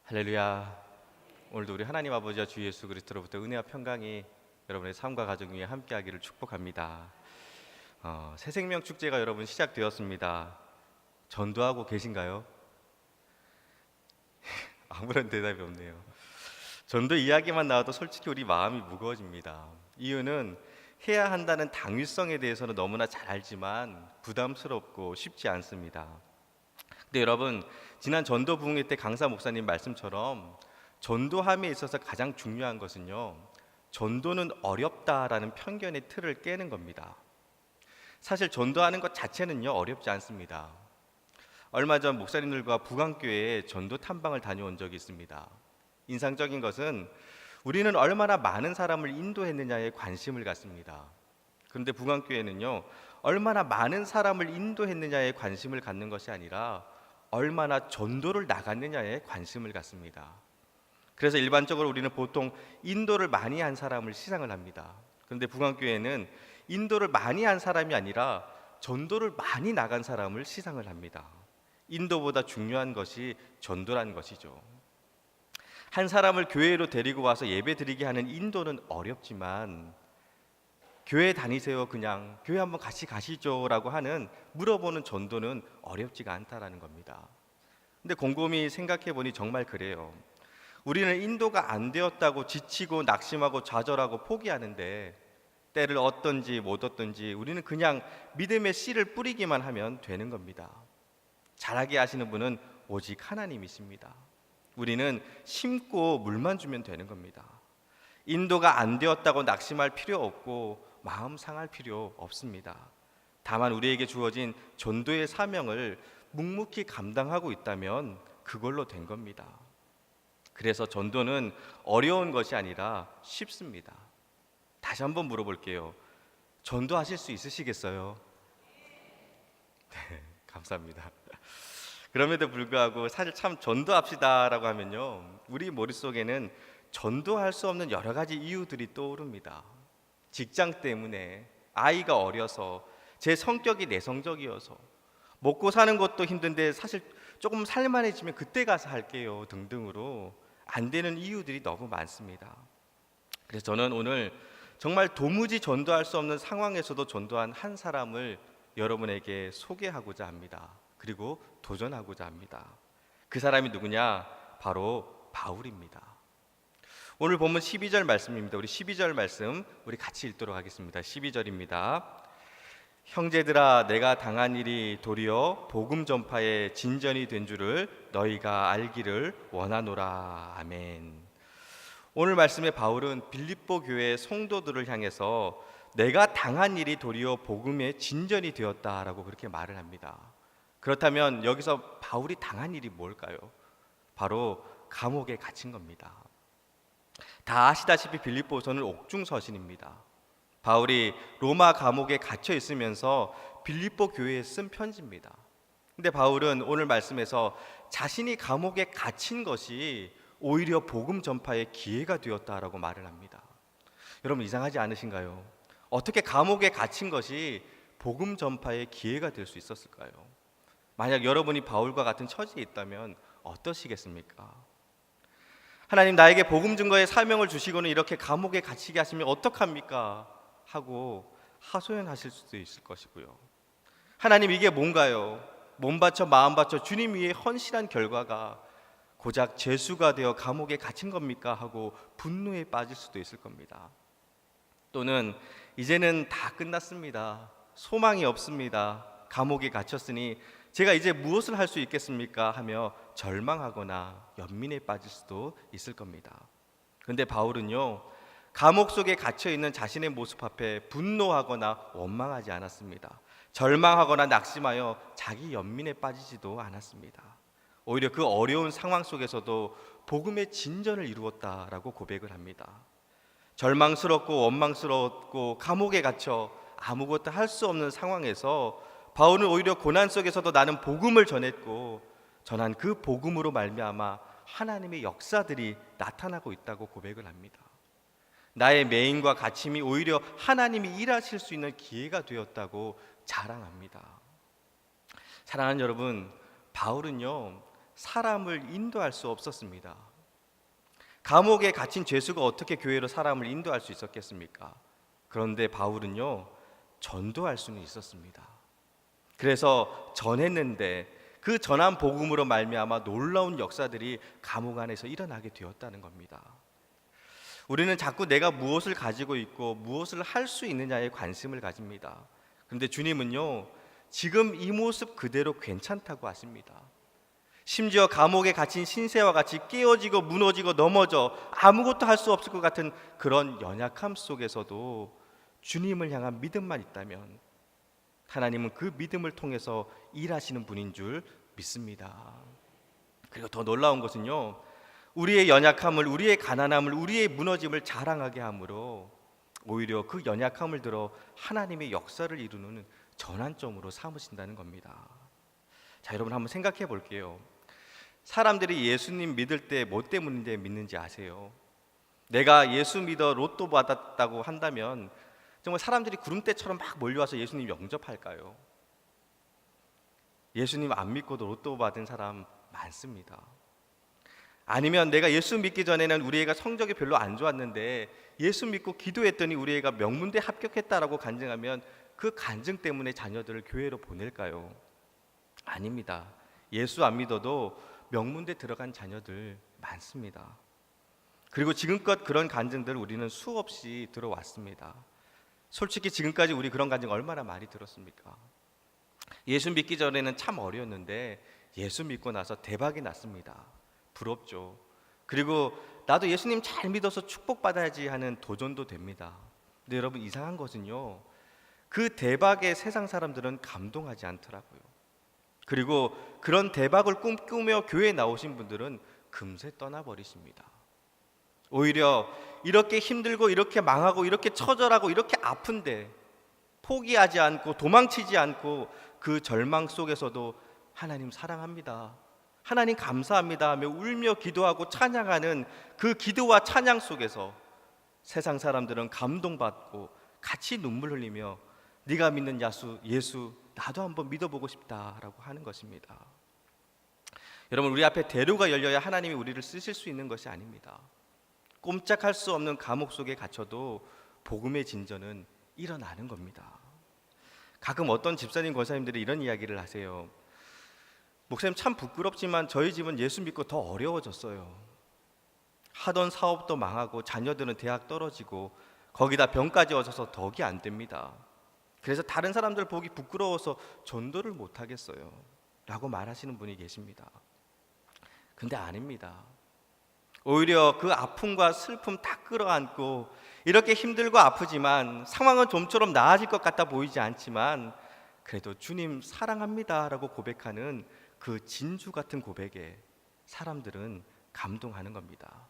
할렐루야. 오늘도 우리 하나님 아버지와 주 예수 그리스도로부터 은혜와 평강이 여러분의 삶과 가정 위에 함께하기를 축복합니다. 새 생명 축제가 여러분 시작되었습니다. 전도하고 계신가요? 아무런 대답이 없네요. 전도 이야기만 나와도 솔직히 우리 마음이 무거워집니다. 이유는 해야 한다는 당위성에 대해서는 너무나 잘 알지만 부담스럽고 쉽지 않습니다. 근데 여러분, 지난 전도 부흥회 때 강사 목사님 말씀처럼 전도함에 있어서 가장 중요한 것은요, 전도는 어렵다라는 편견의 틀을 깨는 겁니다. 사실 전도하는 것 자체는요 어렵지 않습니다. 얼마 전 목사님들과 북안교회에 전도 탐방을 다녀온 적이 있습니다. 인상적인 것은 우리는 얼마나 많은 사람을 인도했느냐에 관심을 갖습니다. 그런데 북안교회는요, 얼마나 많은 사람을 인도했느냐에 관심을 갖는 것이 아니라 얼마나 전도를 나갔느냐에 관심을 갖습니다. 그래서 일반적으로 우리는 보통 인도를 많이 한 사람을 시상을 합니다. 그런데 북안교회는 인도를 많이 한 사람이 아니라 전도를 많이 나간 사람을 시상을 합니다. 인도보다 중요한 것이 전도라는 것이죠. 한 사람을 교회로 데리고 와서 예배 드리게 하는 인도는 어렵지만, 교회 다니세요, 그냥 교회 한번 같이 가시죠 라고 하는 물어보는 전도는 어렵지가 않다라는 겁니다. 근데 곰곰이 생각해 보니 정말 그래요. 우리는 인도가 안 되었다고 지치고 낙심하고 좌절하고 포기하는데, 때를 얻든지 못 얻든지 우리는 그냥 믿음의 씨를 뿌리기만 하면 되는 겁니다. 잘하게 하시는 분은 오직 하나님이십니다. 우리는 심고 물만 주면 되는 겁니다. 인도가 안 되었다고 낙심할 필요 없고 마음 상할 필요 없습니다. 다만 우리에게 주어진 전도의 사명을 묵묵히 감당하고 있다면 그걸로 된 겁니다. 그래서 전도는 어려운 것이 아니라 쉽습니다. 다시 한번 물어볼게요. 전도하실 수 있으시겠어요? 네, 감사합니다. 그럼에도 불구하고 사실 참 전도합시다라고 하면요, 우리 머릿속에는 전도할 수 없는 여러 가지 이유들이 떠오릅니다. 직장 때문에, 아이가 어려서, 제 성격이 내성적이어서, 먹고 사는 것도 힘든데 사실 조금 살만해지면 그때 가서 할게요 등등으로 안 되는 이유들이 너무 많습니다. 그래서 저는 오늘 정말 도무지 전도할 수 없는 상황에서도 전도한 한 사람을 여러분에게 소개하고자 합니다. 그리고 도전하고자 합니다. 그 사람이 누구냐? 바로 바울입니다. 오늘 본문 12절 말씀입니다. 우리 12절 말씀 우리 같이 읽도록 하겠습니다. 12절입니다. 형제들아, 내가 당한 일이 도리어 복음 전파의 진전이 된 줄을 너희가 알기를 원하노라. 아멘. 오늘 말씀에 바울은 빌립보 교회 성도들을 향해서 내가 당한 일이 도리어 복음의 진전이 되었다라고 그렇게 말을 합니다. 그렇다면 여기서 바울이 당한 일이 뭘까요? 바로 감옥에 갇힌 겁니다. 다 아시다시피 빌립보서는 옥중서신입니다. 바울이 로마 감옥에 갇혀 있으면서 빌립보 교회에 쓴 편지입니다. 근데 바울은 오늘 말씀에서 자신이 감옥에 갇힌 것이 오히려 복음 전파의 기회가 되었다라고 말을 합니다. 여러분, 이상하지 않으신가요? 어떻게 감옥에 갇힌 것이 복음 전파의 기회가 될 수 있었을까요? 만약 여러분이 바울과 같은 처지에 있다면 어떠시겠습니까? 하나님, 나에게 복음 증거의 사명을 주시고는 이렇게 감옥에 갇히게 하시면 어떡합니까? 하고 하소연하실 수도 있을 것이고요. 하나님, 이게 뭔가요? 몸 바쳐 마음 바쳐 주님 위해 헌신한 결과가 고작 죄수가 되어 감옥에 갇힌 겁니까? 하고 분노에 빠질 수도 있을 겁니다. 또는 이제는 다 끝났습니다. 소망이 없습니다. 감옥에 갇혔으니 제가 이제 무엇을 할 수 있겠습니까? 하며 절망하거나 연민에 빠질 수도 있을 겁니다. 그런데 바울은요, 감옥 속에 갇혀 있는 자신의 모습 앞에 분노하거나 원망하지 않았습니다. 절망하거나 낙심하여 자기 연민에 빠지지도 않았습니다. 오히려 그 어려운 상황 속에서도 복음의 진전을 이루었다라고 고백을 합니다. 절망스럽고 원망스럽고 감옥에 갇혀 아무것도 할 수 없는 상황에서 바울은 오히려 고난 속에서도 나는 복음을 전했고 전한 그 복음으로 말미암아 하나님의 역사들이 나타나고 있다고 고백을 합니다. 나의 매임과 갇힘이 오히려 하나님이 일하실 수 있는 기회가 되었다고 자랑합니다. 사랑하는 여러분, 바울은요, 사람을 인도할 수 없었습니다. 감옥에 갇힌 죄수가 어떻게 교회로 사람을 인도할 수 있었겠습니까? 그런데 바울은요, 전도할 수는 있었습니다. 그래서 전했는데 그 전한 복음으로 말미암아 놀라운 역사들이 감옥 안에서 일어나게 되었다는 겁니다. 우리는 자꾸 내가 무엇을 가지고 있고 무엇을 할 수 있느냐에 관심을 가집니다. 그런데 주님은요, 지금 이 모습 그대로 괜찮다고 하십니다. 심지어 감옥에 갇힌 신세와 같이 깨어지고 무너지고 넘어져 아무것도 할 수 없을 것 같은 그런 연약함 속에서도 주님을 향한 믿음만 있다면 하나님은 그 믿음을 통해서 일하시는 분인 줄 믿습니다. 그리고 더 놀라운 것은요, 우리의 연약함을, 우리의 가난함을, 우리의 무너짐을 자랑하게 함으로 오히려 그 연약함을 들어 하나님의 역사를 이루는 전환점으로 삼으신다는 겁니다. 자, 여러분 한번 생각해 볼게요. 사람들이 예수님 믿을 때 뭐 때문인데 믿는지 아세요? 내가 예수 믿어 로또 받았다고 한다면 정말 사람들이 구름대처럼 막 몰려와서 예수님 영접할까요? 예수님 안 믿고도 로또 받은 사람 많습니다. 아니면 내가 예수 믿기 전에는 우리 애가 성적이 별로 안 좋았는데 예수 믿고 기도했더니 우리 애가 명문대 합격했다라고 간증하면 그 간증 때문에 자녀들을 교회로 보낼까요? 아닙니다. 예수 안 믿어도 명문대 들어간 자녀들 많습니다. 그리고 지금껏 그런 간증들 우리는 수없이 들어왔습니다. 솔직히 지금까지 우리 그런 간증 얼마나 많이 들었습니까? 예수 믿기 전에는 참 어려웠는데 예수 믿고 나서 대박이 났습니다. 부럽죠. 그리고 나도 예수님 잘 믿어서 축복받아야지 하는 도전도 됩니다. 근데 여러분 이상한 것은요, 그 대박에 세상 사람들은 감동하지 않더라고요. 그리고 그런 대박을 꿈꾸며 교회에 나오신 분들은 금세 떠나버리십니다. 오히려 이렇게 힘들고 이렇게 망하고 이렇게 처절하고 이렇게 아픈데 포기하지 않고 도망치지 않고 그 절망 속에서도 하나님 사랑합니다, 하나님 감사합니다 하며 울며 기도하고 찬양하는 그 기도와 찬양 속에서 세상 사람들은 감동받고 같이 눈물 흘리며 네가 믿는 예수 나도 한번 믿어보고 싶다라고 하는 것입니다. 여러분, 우리 앞에 대로가 열려야 하나님이 우리를 쓰실 수 있는 것이 아닙니다. 꼼짝할 수 없는 감옥 속에 갇혀도 복음의 진전은 일어나는 겁니다. 가끔 어떤 집사님 권사님들이 이런 이야기를 하세요. 목사님 참 부끄럽지만 저희 집은 예수 믿고 더 어려워졌어요. 하던 사업도 망하고 자녀들은 대학 떨어지고 거기다 병까지 얻어서 덕이 안 됩니다. 그래서 다른 사람들 보기 부끄러워서 전도를 못 하겠어요 라고 말하시는 분이 계십니다. 근데 아닙니다. 오히려 그 아픔과 슬픔 다 끌어안고 이렇게 힘들고 아프지만 상황은 좀처럼 나아질 것 같아 보이지 않지만 그래도 주님 사랑합니다 라고 고백하는 그 진주 같은 고백에 사람들은 감동하는 겁니다.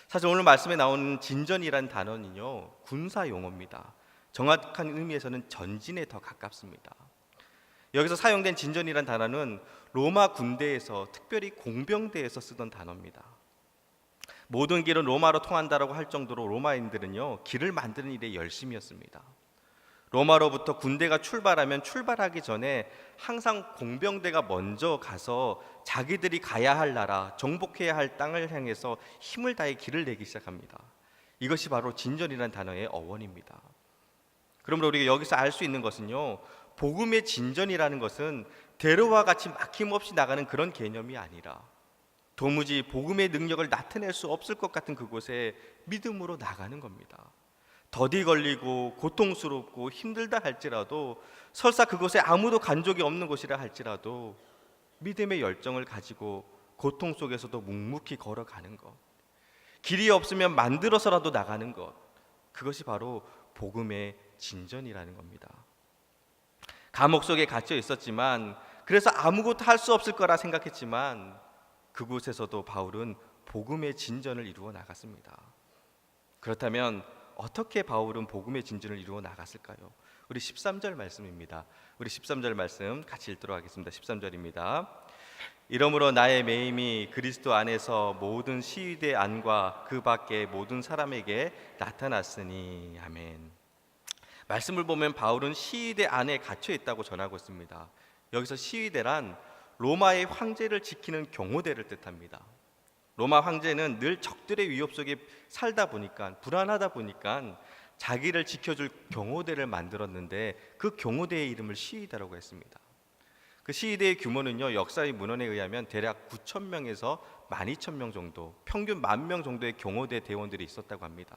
사실 오늘 말씀에 나오는 진전이란 단어는요, 군사 용어입니다. 정확한 의미에서는 전진에 더 가깝습니다. 여기서 사용된 진전이란 단어는 로마 군대에서 특별히 공병대에서 쓰던 단어입니다. 모든 길은 로마로 통한다라고 할 정도로 로마인들은요, 길을 만드는 일에 열심이었습니다. 로마로부터 군대가 출발하면 출발하기 전에 항상 공병대가 먼저 가서 자기들이 가야 할 나라, 정복해야 할 땅을 향해서 힘을 다해 길을 내기 시작합니다. 이것이 바로 진전이라는 단어의 어원입니다. 그러므로 우리가 여기서 알 수 있는 것은요, 복음의 진전이라는 것은 대로와 같이 막힘없이 나가는 그런 개념이 아니라 도무지 복음의 능력을 나타낼 수 없을 것 같은 그곳에 믿음으로 나가는 겁니다. 더디 걸리고 고통스럽고 힘들다 할지라도, 설사 그곳에 아무도 간 적이 없는 곳이라 할지라도 믿음의 열정을 가지고 고통 속에서도 묵묵히 걸어가는 것, 길이 없으면 만들어서라도 나가는 것, 그것이 바로 복음의 진전이라는 겁니다. 감옥 속에 갇혀 있었지만, 그래서 아무것도 할 수 없을 거라 생각했지만 그곳에서도 바울은 복음의 진전을 이루어 나갔습니다. 그렇다면 어떻게 바울은 복음의 진전을 이루어 나갔을까요? 우리 13절 말씀입니다. 우리 13절 말씀 같이 읽도록 하겠습니다. 13절입니다. 이러므로 나의 매임이 그리스도 안에서 모든 시위대 안과 그 밖의 모든 사람에게 나타났으니. 아멘. 말씀을 보면 바울은 시위대 안에 갇혀 있다고 전하고 있습니다. 여기서 시위대란 로마의 황제를 지키는 경호대를 뜻합니다. 로마 황제는 늘 적들의 위협 속에 살다 보니까 불안하다 보니까 자기를 지켜줄 경호대를 만들었는데 그 경호대의 이름을 시위대라고 했습니다. 그 시위대의 규모는요, 역사의 문헌에 의하면 대략 9천 명에서 12,000명 정도, 평균 10,000명 정도의 경호대 대원들이 있었다고 합니다.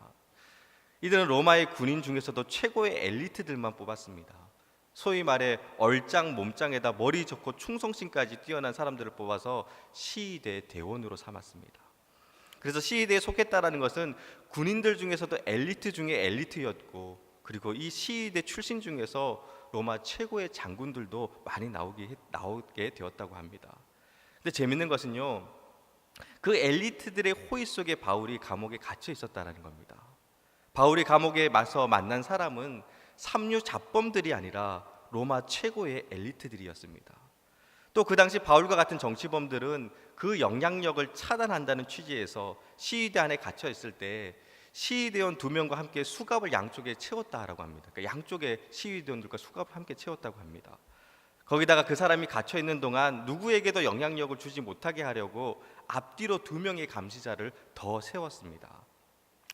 이들은 로마의 군인 중에서도 최고의 엘리트들만 뽑았습니다. 소위 말해 얼짱 몸짱에다 머리 좋고 충성심까지 뛰어난 사람들을 뽑아서 시위대 대원으로 삼았습니다. 그래서 시위대에 속했다라는 것은 군인들 중에서도 엘리트 중에 엘리트였고, 그리고 이 시위대 출신 중에서 로마 최고의 장군들도 많이 나오게 되었다고 합니다. 근데 재밌는 것은요, 그 엘리트들의 호의 속에 바울이 감옥에 갇혀 있었다는 겁니다. 바울이 감옥에 와서 만난 사람은 삼류 잡범들이 아니라 로마 최고의 엘리트들이었습니다. 또 그 당시 바울과 같은 정치범들은 그 영향력을 차단한다는 취지에서 시위대 안에 갇혀 있을 때 시위대원 2명과 함께 수갑을 양쪽에 채웠다라고 합니다. 그러니까 양쪽에 시위대원들과 수갑을 함께 채웠다고 합니다. 거기다가 그 사람이 갇혀 있는 동안 누구에게도 영향력을 주지 못하게 하려고 앞뒤로 2명의 감시자를 더 세웠습니다.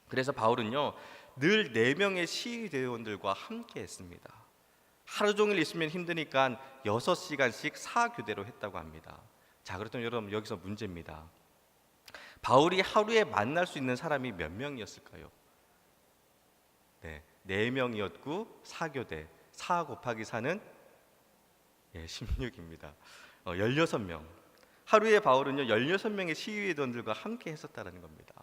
그래서 바울은요, 늘 4명의 시위대원들과 함께 했습니다. 하루 종일 있으면 힘드니까 6시간씩 4교대로 했다고 합니다. 자, 그렇다면 여러분, 여기서 문제입니다. 바울이 하루에 만날 수 있는 사람이 몇 명이었을까요? 네, 4명이었고 4교대, 4 곱하기 4는 16입니다. 16명. 하루에 바울은요, 16명의 시위대원들과 함께 했었다는 겁니다.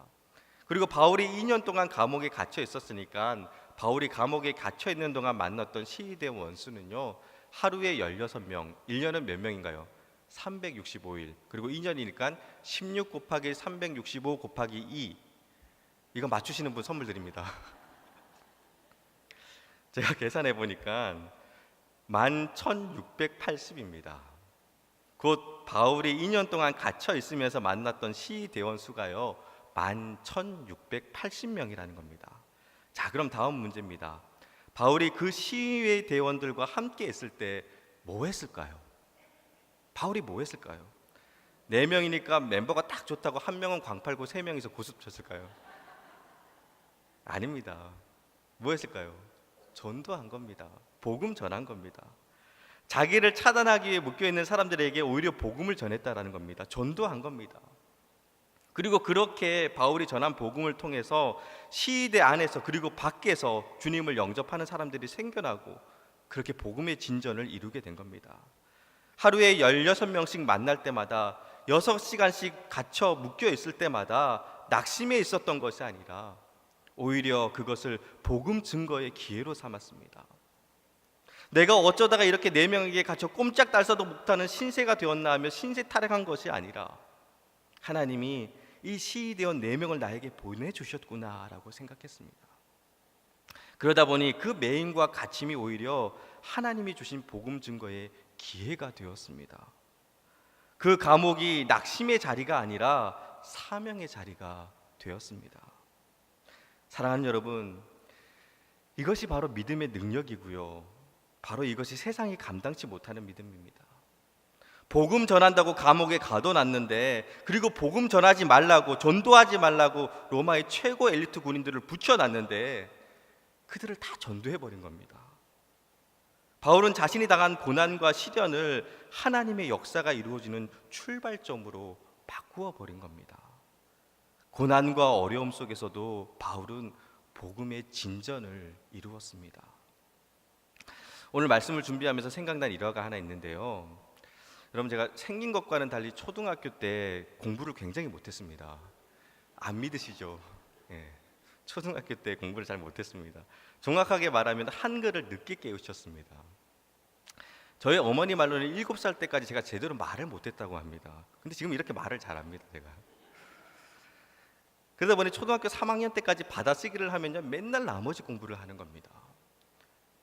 그리고 바울이 2년 동안 감옥에 갇혀 있었으니까 바울이 감옥에 갇혀 있는 동안 만났던 시위대원 원수는요, 하루에 16명, 1년은 몇 명인가요? 365일. 그리고 2년이니까 16 곱하기 365 곱하기 2. 이거 맞추시는 분 선물 드립니다. 제가 계산해 보니까 11,680입니다. 곧 바울이 2년 동안 갇혀 있으면서 만났던 시위대원 수가요, 11,680명이라는 겁니다. 자, 그럼 다음 문제입니다. 바울이 그 시위대원들과 함께 있을 때 뭐 했을까요? 바울이 뭐 했을까요? 4명이니까 멤버가 딱 좋다고 1명은 광팔고 3명이서 고습 쳤을까요? 아닙니다. 뭐 했을까요? 전도한 겁니다. 복음 전한 겁니다. 자기를 차단하기 위해 묶여있는 사람들에게 오히려 복음을 전했다라는 겁니다. 전도한 겁니다. 그리고 그렇게 바울이 전한 복음을 통해서 시위대 안에서 그리고 밖에서 주님을 영접하는 사람들이 생겨나고 그렇게 복음의 진전을 이루게 된 겁니다. 하루에 16명씩 만날 때마다 6시간씩 갇혀 묶여 있을 때마다 낙심해 있었던 것이 아니라 오히려 그것을 복음 증거의 기회로 삼았습니다. 내가 어쩌다가 이렇게 4명에게 갇혀 꼼짝달싹도 못하는 신세가 되었나 하며 신세 타령한 것이 아니라 하나님이 이 시위대원 4명을 나에게 보내주셨구나라고 생각했습니다. 그러다 보니 그 매임과 갇힘이 오히려 하나님이 주신 복음 증거의 기회가 되었습니다. 그 감옥이 낙심의 자리가 아니라 사명의 자리가 되었습니다. 사랑하는 여러분, 이것이 바로 믿음의 능력이고요, 바로 이것이 세상이 감당치 못하는 믿음입니다. 복음 전한다고 감옥에 가둬놨는데, 그리고 복음 전하지 말라고, 전도하지 말라고 로마의 최고 엘리트 군인들을 붙여놨는데 그들을 다 전도해버린 겁니다. 바울은 자신이 당한 고난과 시련을 하나님의 역사가 이루어지는 출발점으로 바꾸어 버린 겁니다. 고난과 어려움 속에서도 바울은 복음의 진전을 이루었습니다. 오늘 말씀을 준비하면서 생각난 일화가 하나 있는데요. 여러분, 제가 생긴 것과는 달리 초등학교 때 공부를 굉장히 못했습니다. 안 믿으시죠? 예, 초등학교 때 공부를 잘 못했습니다. 정확하게 말하면 한글을 늦게 깨우쳤습니다. 저희 어머니 말로는 7살 때까지 제가 제대로 말을 못했다고 합니다. 근데 지금 이렇게 말을 잘합니다, 제가. 그러다 보니 초등학교 3학년 때까지 받아쓰기를 하면요, 맨날 나머지 공부를 하는 겁니다.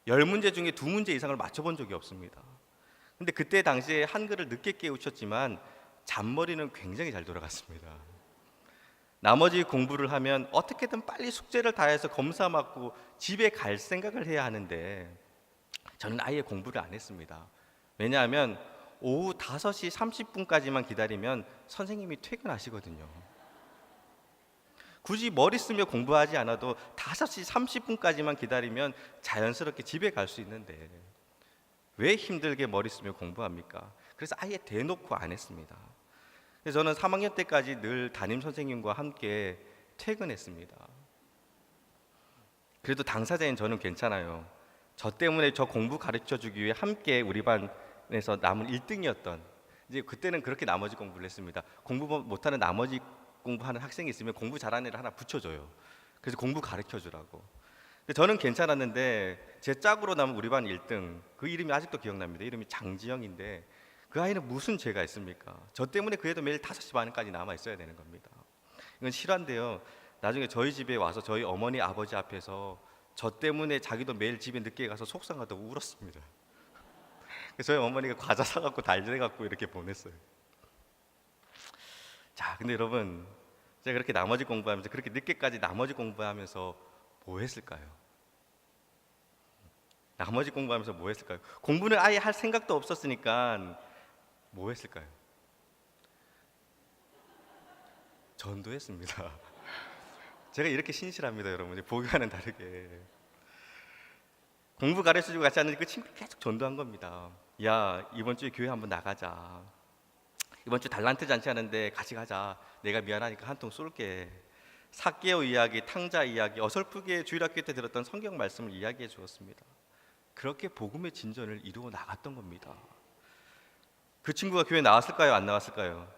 10문제 중에 2문제 이상을 맞춰본 적이 없습니다. 근데 그때 당시에 한글을 늦게 깨우쳤지만 잔머리는 굉장히 잘 돌아갔습니다. 나머지 공부를 하면 어떻게든 빨리 숙제를 다 해서 검사 맞고 집에 갈 생각을 해야 하는데 저는 아예 공부를 안 했습니다. 왜냐하면 오후 5시 30분까지만 기다리면 선생님이 퇴근하시거든요. 굳이 머리 쓰며 공부하지 않아도 5시 30분까지만 기다리면 자연스럽게 집에 갈 수 있는데 왜 힘들게 머리 쓰며 공부합니까? 그래서 아예 대놓고 안 했습니다. 그래서 저는 3학년 때까지 늘 담임 선생님과 함께 퇴근했습니다. 그래도 당사자인 저는 괜찮아요. 저 때문에 저 공부 가르쳐 주기 위해 함께 우리 반에서 남은 1등이었던, 이제 그때는 그렇게 나머지 공부를 했습니다. 공부 못하는 나머지 공부하는 학생이 있으면 공부 잘하는 애를 하나 붙여줘요. 그래서 공부 가르쳐 주라고. 근데 저는 괜찮았는데 제 짝으로 남은 우리 반 1등, 그 이름이 아직도 기억납니다. 이름이 장지영인데 그 아이는 무슨 죄가 있습니까? 저 때문에 그 애도 매일 5시 반까지 남아 있어야 되는 겁니다. 이건 실화인데요. 나중에 저희 집에 와서 저희 어머니 아버지 앞에서 저 때문에 자기도 매일 집에 늦게 가서 속상하다고 울었습니다. 그래서 저희 어머니가 과자 사갖고 달래갖고 이렇게 보냈어요. 자, 근데 여러분, 제가 그렇게 나머지 공부하면서, 그렇게 늦게까지 나머지 공부하면서 뭐 했을까요? 나머지 공부하면서 뭐 했을까요? 공부는 아예 할 생각도 없었으니까 뭐 했을까요? 전도했습니다. 제가 이렇게 신실합니다, 여러분. 보기와는 다르게 공부 가르쳐주고 같이 하는데 그 친구 계속 전도한 겁니다. 야, 이번 주에 교회 한번 나가자. 이번 주 달란트 잔치 하는데 같이 가자. 내가 미안하니까 한 통 쏠게. 삭개오 이야기, 탕자 이야기, 어설프게 주일학교 때 들었던 성경 말씀을 이야기해 주었습니다. 그렇게 복음의 진전을 이루어 나갔던 겁니다. 그 친구가 교회 나왔을까요? 안 나왔을까요?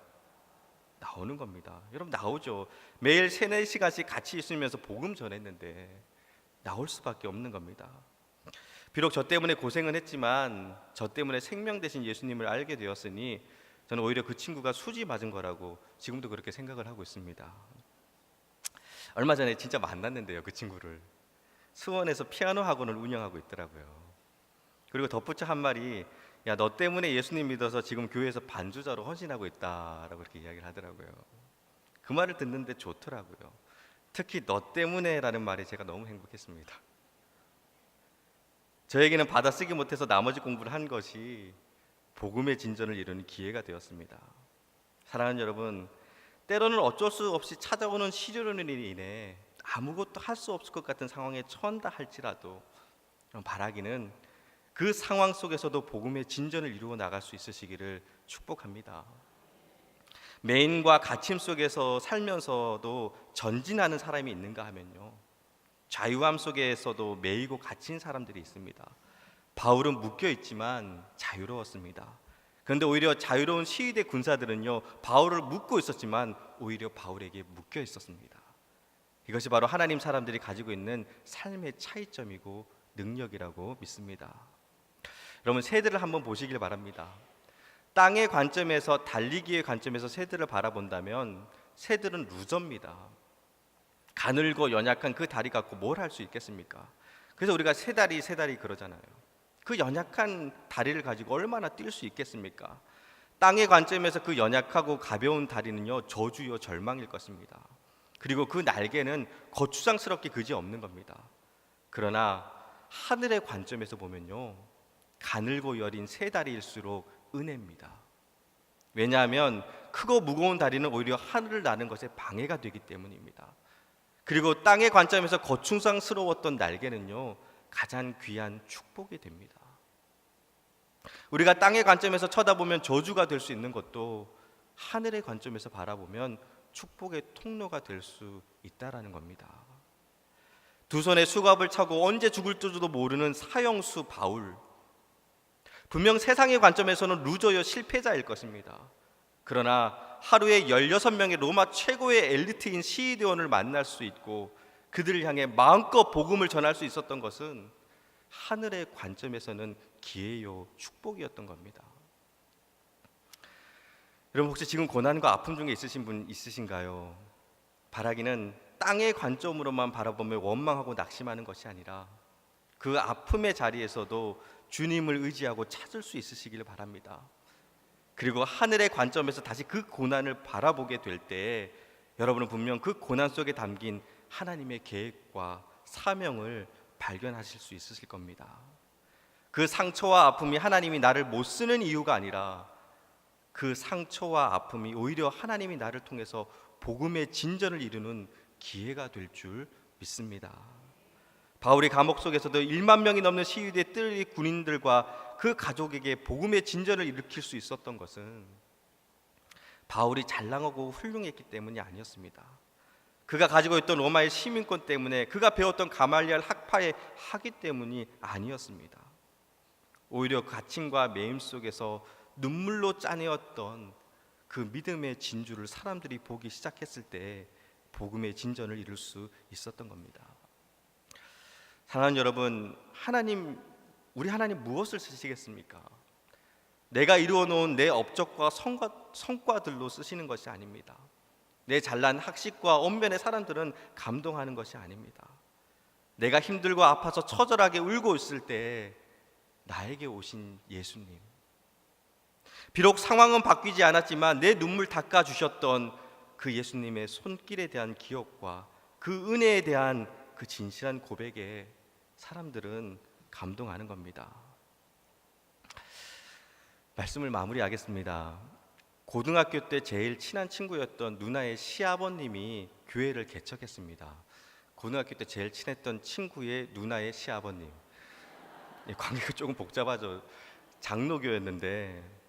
나오는 겁니다. 여러분, 나오죠. 매일 3-4시간씩 같이 있으면서 복음 전했는데 나올 수밖에 없는 겁니다. 비록 저 때문에 고생은 했지만 저 때문에 생명 되신 예수님을 알게 되었으니 저는 오히려 그 친구가 수지 맞은 거라고 지금도 그렇게 생각을 하고 있습니다. 얼마 전에 진짜 만났는데요, 그 친구를. 수원에서 피아노 학원을 운영하고 있더라고요. 그리고 덧붙여 한 말이, 야, 너 때문에 예수님 믿어서 지금 교회에서 반주자로 헌신하고 있다라고 그렇게 이야기를 하더라고요. 그 말을 듣는데 좋더라고요. 특히 너 때문에라는 말이 제가 너무 행복했습니다. 저에게는 받아쓰기 못해서 나머지 공부를 한 것이 복음의 진전을 이루는 기회가 되었습니다. 사랑하는 여러분, 때로는 어쩔 수 없이 찾아오는 시련으로 인해 아무것도 할 수 없을 것 같은 상황에 처한다 할지라도 바라기는 그 상황 속에서도 복음의 진전을 이루어 나갈 수 있으시기를 축복합니다. 매인과 갇힘 속에서 살면서도 전진하는 사람이 있는가 하면요, 자유함 속에서도 매이고 갇힌 사람들이 있습니다. 바울은 묶여 있지만 자유로웠습니다. 그런데 오히려 자유로운 시위대 군사들은요, 바울을 묶고 있었지만 오히려 바울에게 묶여 있었습니다. 이것이 바로 하나님 사람들이 가지고 있는 삶의 차이점이고 능력이라고 믿습니다. 여러분, 새들을 한번 보시길 바랍니다. 땅의 관점에서, 달리기의 관점에서 새들을 바라본다면 새들은 루저입니다. 가늘고 연약한 그 다리 갖고 뭘 할 수 있겠습니까? 그래서 우리가 세 다리 그러잖아요. 그 연약한 다리를 가지고 얼마나 뛸 수 있겠습니까? 땅의 관점에서 그 연약하고 가벼운 다리는요, 저주요 절망일 것입니다. 그리고 그 날개는 거추장스럽게 그지없는 겁니다. 그러나 하늘의 관점에서 보면요, 가늘고 여린 세 다리일수록 은혜입니다. 왜냐하면 크고 무거운 다리는 오히려 하늘을 나는 것에 방해가 되기 때문입니다. 그리고 땅의 관점에서 거추장스러웠던 날개는요, 가장 귀한 축복이 됩니다. 우리가 땅의 관점에서 쳐다보면 저주가 될 수 있는 것도 하늘의 관점에서 바라보면 축복의 통로가 될 수 있다라는 겁니다. 두 손에 수갑을 차고 언제 죽을 줄도 모르는 사형수 바울, 분명 세상의 관점에서는 루저여 실패자일 것입니다. 그러나 하루에 16명의 로마 최고의 엘리트인 시위대원을 만날 수 있고 그들을 향해 마음껏 복음을 전할 수 있었던 것은 하늘의 관점에서는 기회요 축복이었던 겁니다. 여러분, 혹시 지금 고난과 아픔 중에 있으신 분 있으신가요? 바라기는 땅의 관점으로만 바라보며 원망하고 낙심하는 것이 아니라 그 아픔의 자리에서도 주님을 의지하고 찾을 수 있으시기를 바랍니다. 그리고 하늘의 관점에서 다시 그 고난을 바라보게 될 때 여러분은 분명 그 고난 속에 담긴 하나님의 계획과 사명을 발견하실 수 있으실 겁니다. 그 상처와 아픔이 하나님이 나를 못 쓰는 이유가 아니라 그 상처와 아픔이 오히려 하나님이 나를 통해서 복음의 진전을 이루는 기회가 될 줄 믿습니다. 바울이 감옥 속에서도 1만 명이 넘는 시위대 뜰 군인들과 그 가족에게 복음의 진전을 일으킬 수 있었던 것은 바울이 잘나가고 훌륭했기 때문이 아니었습니다. 그가 가지고 있던 로마의 시민권 때문에, 그가 배웠던 가말리엘 학파의 학위 때문이 아니었습니다. 오히려 갇힘과 매임 속에서 눈물로 짜내었던 그 믿음의 진주를 사람들이 보기 시작했을 때 복음의 진전을 이룰 수 있었던 겁니다. 사랑하는 여러분, 우리 하나님 무엇을 쓰시겠습니까? 내가 이루어 놓은 내 업적과 성과들로 쓰시는 것이 아닙니다. 내 잘난 학식과 언변의 사람들은 감동하는 것이 아닙니다. 내가 힘들고 아파서 처절하게 울고 있을 때 나에게 오신 예수님, 비록 상황은 바뀌지 않았지만 내 눈물 닦아주셨던 그 예수님의 손길에 대한 기억과 그 은혜에 대한 그 진실한 고백에 사람들은 감동하는 겁니다. 말씀을 마무리하겠습니다. 고등학교 때 제일 친한 친구였던 누나의 시아버님이 교회를 개척했습니다. 고등학교 때 제일 친했던 친구의 누나의 시아버님, 관계가 조금 복잡하죠. 장로교였는데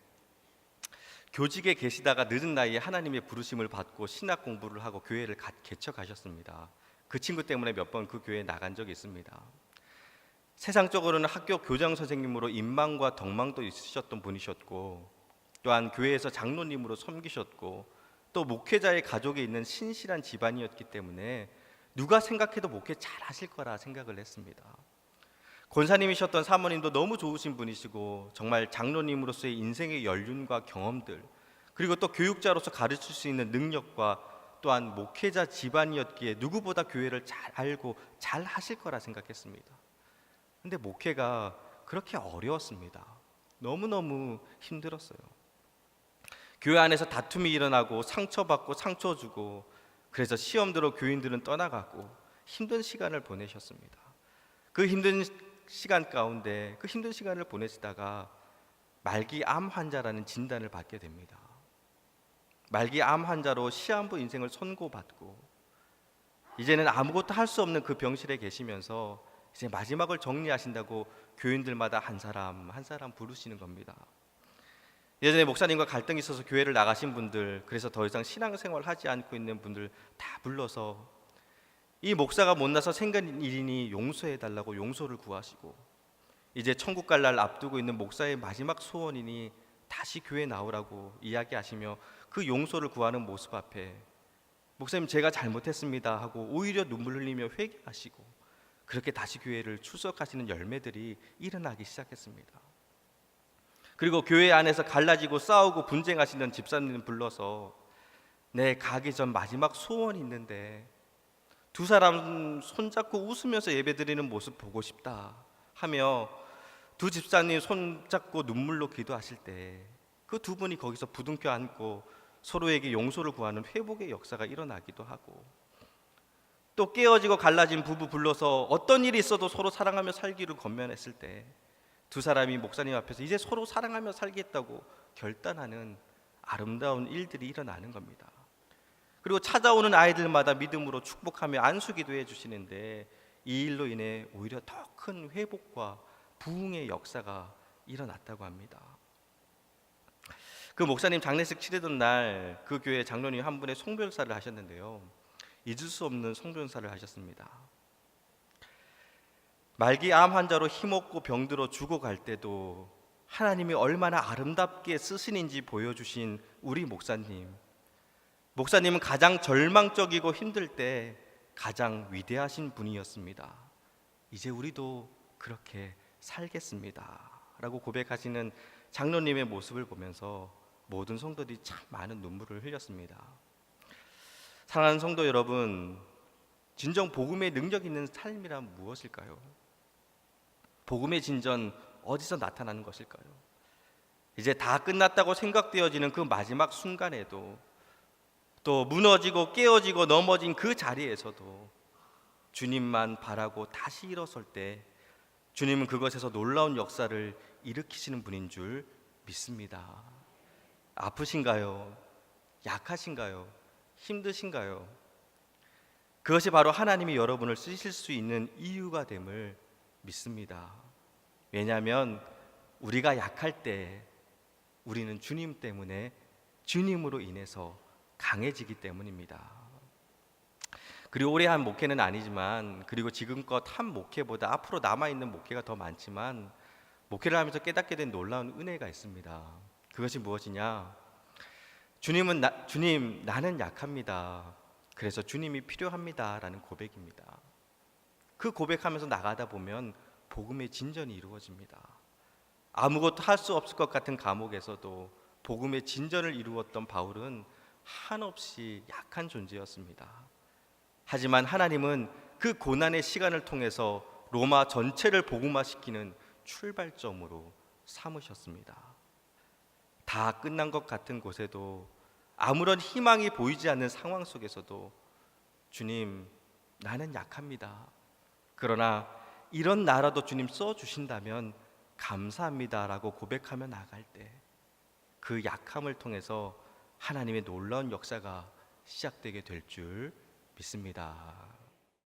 교직에 계시다가 늦은 나이에 하나님의 부르심을 받고 신학 공부를 하고 교회를 개척하셨습니다. 그 친구 때문에 몇 번 그 교회에 나간 적이 있습니다. 세상적으로는 학교 교장 선생님으로 인망과 덕망도 있으셨던 분이셨고, 또한 교회에서 장로님으로 섬기셨고, 또 목회자의 가족에 있는 신실한 집안이었기 때문에 누가 생각해도 목회 잘 하실 거라 생각을 했습니다. 권사님이셨던 사모님도 너무 좋으신 분이시고, 정말 장로님으로서의 인생의 연륜과 경험들, 그리고 또 교육자로서 가르칠 수 있는 능력과 또한 목회자 집안이었기에 누구보다 교회를 잘 알고 잘 하실 거라 생각했습니다. 근데 목회가 그렇게 어려웠습니다. 너무너무 힘들었어요. 교회 안에서 다툼이 일어나고 상처받고 상처 주고, 그래서 시험 들어 교인들은 떠나가고 힘든 시간을 보내셨습니다. 그 힘든 시간 가운데 그 힘든 시간을 보내시다가 말기 암 환자라는 진단을 받게 됩니다. 말기 암 환자로 시한부 인생을 선고받고 이제는 아무것도 할 수 없는 그 병실에 계시면서 이제 마지막을 정리하신다고 교인들마다 한 사람 한 사람 부르시는 겁니다. 예전에 목사님과 갈등이 있어서 교회를 나가신 분들, 그래서 더 이상 신앙생활 하지 않고 있는 분들 다 불러서 이 목사가 못나서 생긴 일이니 용서해달라고 용서를 구하시고, 이제 천국 갈 날 앞두고 있는 목사의 마지막 소원이니 다시 교회 나오라고 이야기하시며 그 용서를 구하는 모습 앞에 목사님 제가 잘못했습니다 하고 오히려 눈물 흘리며 회개하시고 그렇게 다시 교회를 출석하시는 열매들이 일어나기 시작했습니다. 그리고 교회 안에서 갈라지고 싸우고 분쟁하시는 집사님 불러서 내 가기 전 마지막 소원이 있는데 두 사람 손잡고 웃으면서 예배드리는 모습 보고 싶다 하며 두 집사님 손잡고 눈물로 기도하실 때 그 두 분이 거기서 부둥켜 안고 서로에게 용서를 구하는 회복의 역사가 일어나기도 하고, 또 깨어지고 갈라진 부부 불러서 어떤 일이 있어도 서로 사랑하며 살기를 권면했을 때 두 사람이 목사님 앞에서 이제 서로 사랑하며 살겠다고 결단하는 아름다운 일들이 일어나는 겁니다. 그리고 찾아오는 아이들마다 믿음으로 축복하며 안수기도해 주시는데 이 일로 인해 오히려 더 큰 회복과 부흥의 역사가 일어났다고 합니다. 그 목사님 장례식 치르던 날 그 교회 장로님 한 분의 송별사를 하셨는데요, 잊을 수 없는 송별사를 하셨습니다. 말기 암 환자로 힘없고 병들어 죽어갈 때도 하나님이 얼마나 아름답게 쓰시는지 보여주신 우리 목사님은 가장 절망적이고 힘들 때 가장 위대하신 분이었습니다. 이제 우리도 그렇게 살겠습니다 라고 고백하시는 장로님의 모습을 보면서 모든 성도들이 참 많은 눈물을 흘렸습니다. 사랑하는 성도 여러분, 진정 복음의 능력 있는 삶이란 무엇일까요? 복음의 진전 어디서 나타나는 것일까요? 이제 다 끝났다고 생각되어지는 그 마지막 순간에도, 또 무너지고 깨어지고 넘어진 그 자리에서도 주님만 바라고 다시 일어설 때 주님은 그것에서 놀라운 역사를 일으키시는 분인 줄 믿습니다. 아프신가요? 약하신가요? 힘드신가요? 그것이 바로 하나님이 여러분을 쓰실 수 있는 이유가 됨을 믿습니다. 왜냐하면 우리가 약할 때 우리는 주님 때문에, 주님으로 인해서 강해지기 때문입니다. 그리고 오래 한 목회는 아니지만, 그리고 지금껏 한 목회보다 앞으로 남아있는 목회가 더 많지만, 목회를 하면서 깨닫게 된 놀라운 은혜가 있습니다. 그것이 무엇이냐? 주님, 나는 약합니다. 그래서 주님이 필요합니다. 라는 고백입니다. 그 고백하면서 나가다 보면 복음의 진전이 이루어집니다. 아무것도 할 수 없을 것 같은 감옥에서도 복음의 진전을 이루었던 바울은 한없이 약한 존재였습니다. 하지만 하나님은 그 고난의 시간을 통해서 로마 전체를 복음화시키는 출발점으로 삼으셨습니다. 다 끝난 것 같은 곳에도, 아무런 희망이 보이지 않는 상황 속에서도 주님, 나는 약합니다. 그러나 이런 나라도 주님 써주신다면 감사합니다라고 고백하며 나갈 때 그 약함을 통해서 하나님의 놀라운 역사가 시작되게 될 줄 믿습니다.